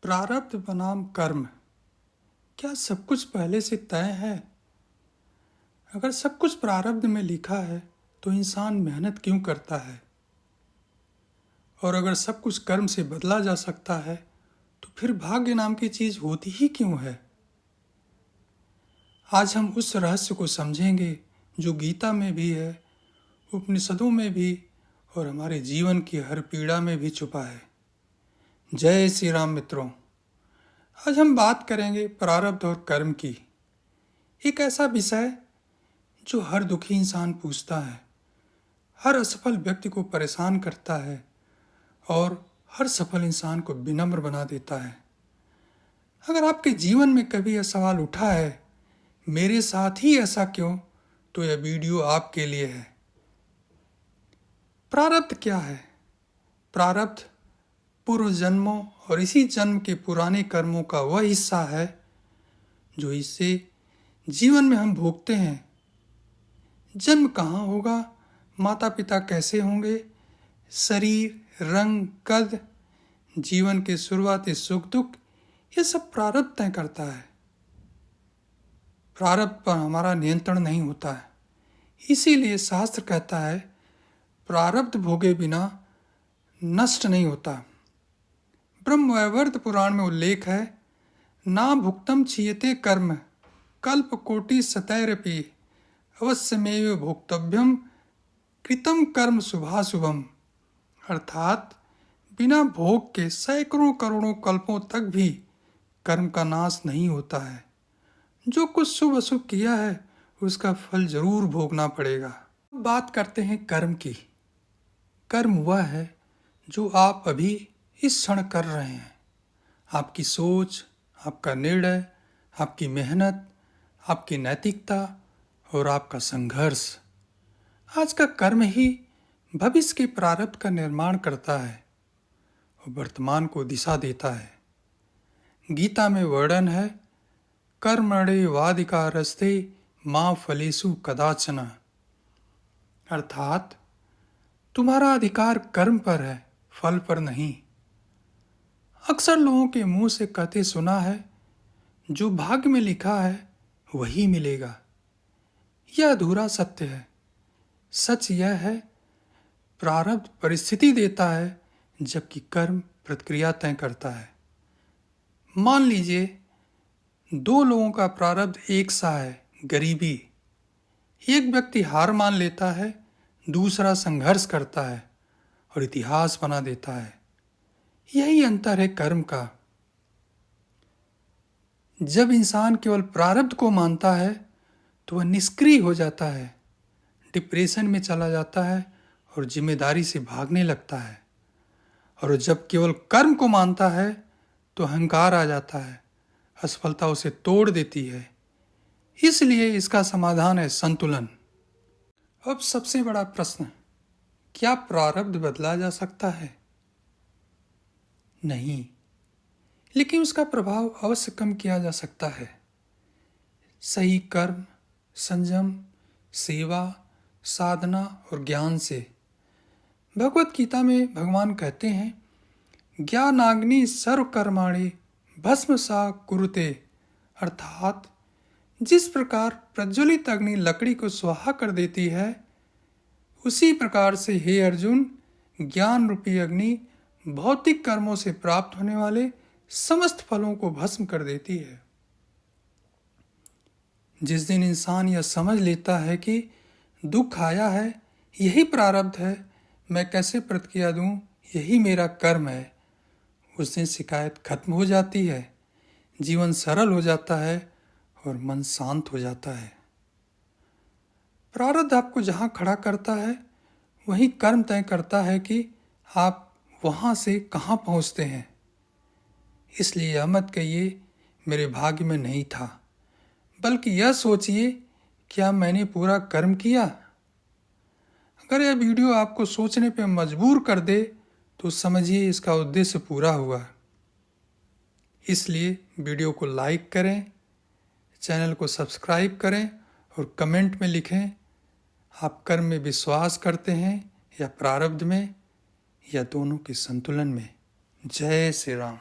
प्रारब्ध बनाम कर्म, क्या सब कुछ पहले से तय है? अगर सब कुछ प्रारब्ध में लिखा है तो इंसान मेहनत क्यों करता है? और अगर सब कुछ कर्म से बदला जा सकता है तो फिर भाग्य नाम की चीज होती ही क्यों है? आज हम उस रहस्य को समझेंगे जो गीता में भी है, उपनिषदों में भी और हमारे जीवन की हर पीड़ा में भी छुपा है। जय श्री राम मित्रों। आज हम बात करेंगे प्रारब्ध और कर्म की। एक ऐसा विषय जो हर दुखी इंसान पूछता है, हर असफल व्यक्ति को परेशान करता है और हर सफल इंसान को विनम्र बना देता है। अगर आपके जीवन में कभी यह सवाल उठा है, मेरे साथ ही ऐसा क्यों, तो यह वीडियो आपके लिए है। प्रारब्ध क्या है? प्रारब्ध पूर्व जन्मों और इसी जन्म के पुराने कर्मों का वह हिस्सा है जो इससे जीवन में हम भोगते हैं। जन्म कहाँ होगा, माता पिता कैसे होंगे, शरीर, रंग, कद, जीवन के शुरुआती सुख दुख, ये सब प्रारब्ध तय करता है। प्रारब्ध पर हमारा नियंत्रण नहीं होता है। इसीलिए शास्त्र कहता है प्रारब्ध भोगे बिना नष्ट नहीं होता। ब्रह्मवैवर्त पुराण में उल्लेख है, ना भुक्तम क्षीयते कर्म कल्प कोटि शतैरपि अवश्यमेव भोक्तव्यम कृतम कर्म शुभाशुभम। अर्थात बिना भोग के सैकड़ों करोड़ों कल्पों तक भी कर्म का नाश नहीं होता है। जो कुछ शुभ अशुभ किया है उसका फल जरूर भोगना पड़ेगा। बात करते हैं कर्म की। कर्म वह है जो आप अभी इस क्षण कर रहे हैं। आपकी सोच, आपका निर्णय, आपकी मेहनत, आपकी नैतिकता और आपका संघर्ष। आज का कर्म ही भविष्य के प्रारब्ध का निर्माण करता है और वर्तमान को दिशा देता है। गीता में वर्णन है, कर्मण्येवाधिकारस्ते मा फलेषु कदाचन। अर्थात तुम्हारा अधिकार कर्म पर है, फल पर नहीं। अक्सर लोगों के मुंह से कहते सुना है, जो भाग्य में लिखा है वही मिलेगा। यह अधूरा सत्य है। सच यह है, प्रारब्ध परिस्थिति देता है जबकि कर्म प्रतिक्रिया तय करता है। मान लीजिए दो लोगों का प्रारब्ध एक सा है, गरीबी। एक व्यक्ति हार मान लेता है, दूसरा संघर्ष करता है और इतिहास बना देता है। यही अंतर है कर्म का। जब इंसान केवल प्रारब्ध को मानता है तो वह निष्क्रिय हो जाता है, डिप्रेशन में चला जाता है और जिम्मेदारी से भागने लगता है। और जब केवल कर्म को मानता है तो अहंकार आ जाता है, असफलता उसे तोड़ देती है। इसलिए इसका समाधान है संतुलन। अब सबसे बड़ा प्रश्न, क्या प्रारब्ध बदला जा सकता है? नहीं, लेकिन उसका प्रभाव अवश्य कम किया जा सकता है। सही कर्म, संयम, सेवा, साधना और ज्ञान से। भगवत गीता में भगवान कहते हैं, ज्ञानाग्नि सर्व कर्माणि भस्म सा कुरुते। अर्थात जिस प्रकार प्रज्वलित अग्नि लकड़ी को स्वाहा कर देती है, उसी प्रकार से हे अर्जुन, ज्ञान रूपी अग्नि भौतिक कर्मों से प्राप्त होने वाले समस्त फलों को भस्म कर देती है। जिस दिन इंसान यह समझ लेता है कि दुख आया है, यही प्रारब्ध है, मैं कैसे प्रतिक्रिया दूं, यही मेरा कर्म है, उस दिन शिकायत खत्म हो जाती है, जीवन सरल हो जाता है और मन शांत हो जाता है। प्रारब्ध आपको जहाँ खड़ा करता है वही कर्म तय करता है कि आप वहाँ से कहाँ पहुँचते हैं। इसलिए यह मत कहिए मेरे भाग्य में नहीं था, बल्कि यह सोचिए क्या मैंने पूरा कर्म किया। अगर यह वीडियो आपको सोचने पर मजबूर कर दे तो समझिए इसका उद्देश्य पूरा हुआ। इसलिए वीडियो को लाइक करें, चैनल को सब्सक्राइब करें और कमेंट में लिखें, आप कर्म में विश्वास करते हैं या प्रारब्ध में, या दोनों के संतुलन में। जय श्री राम।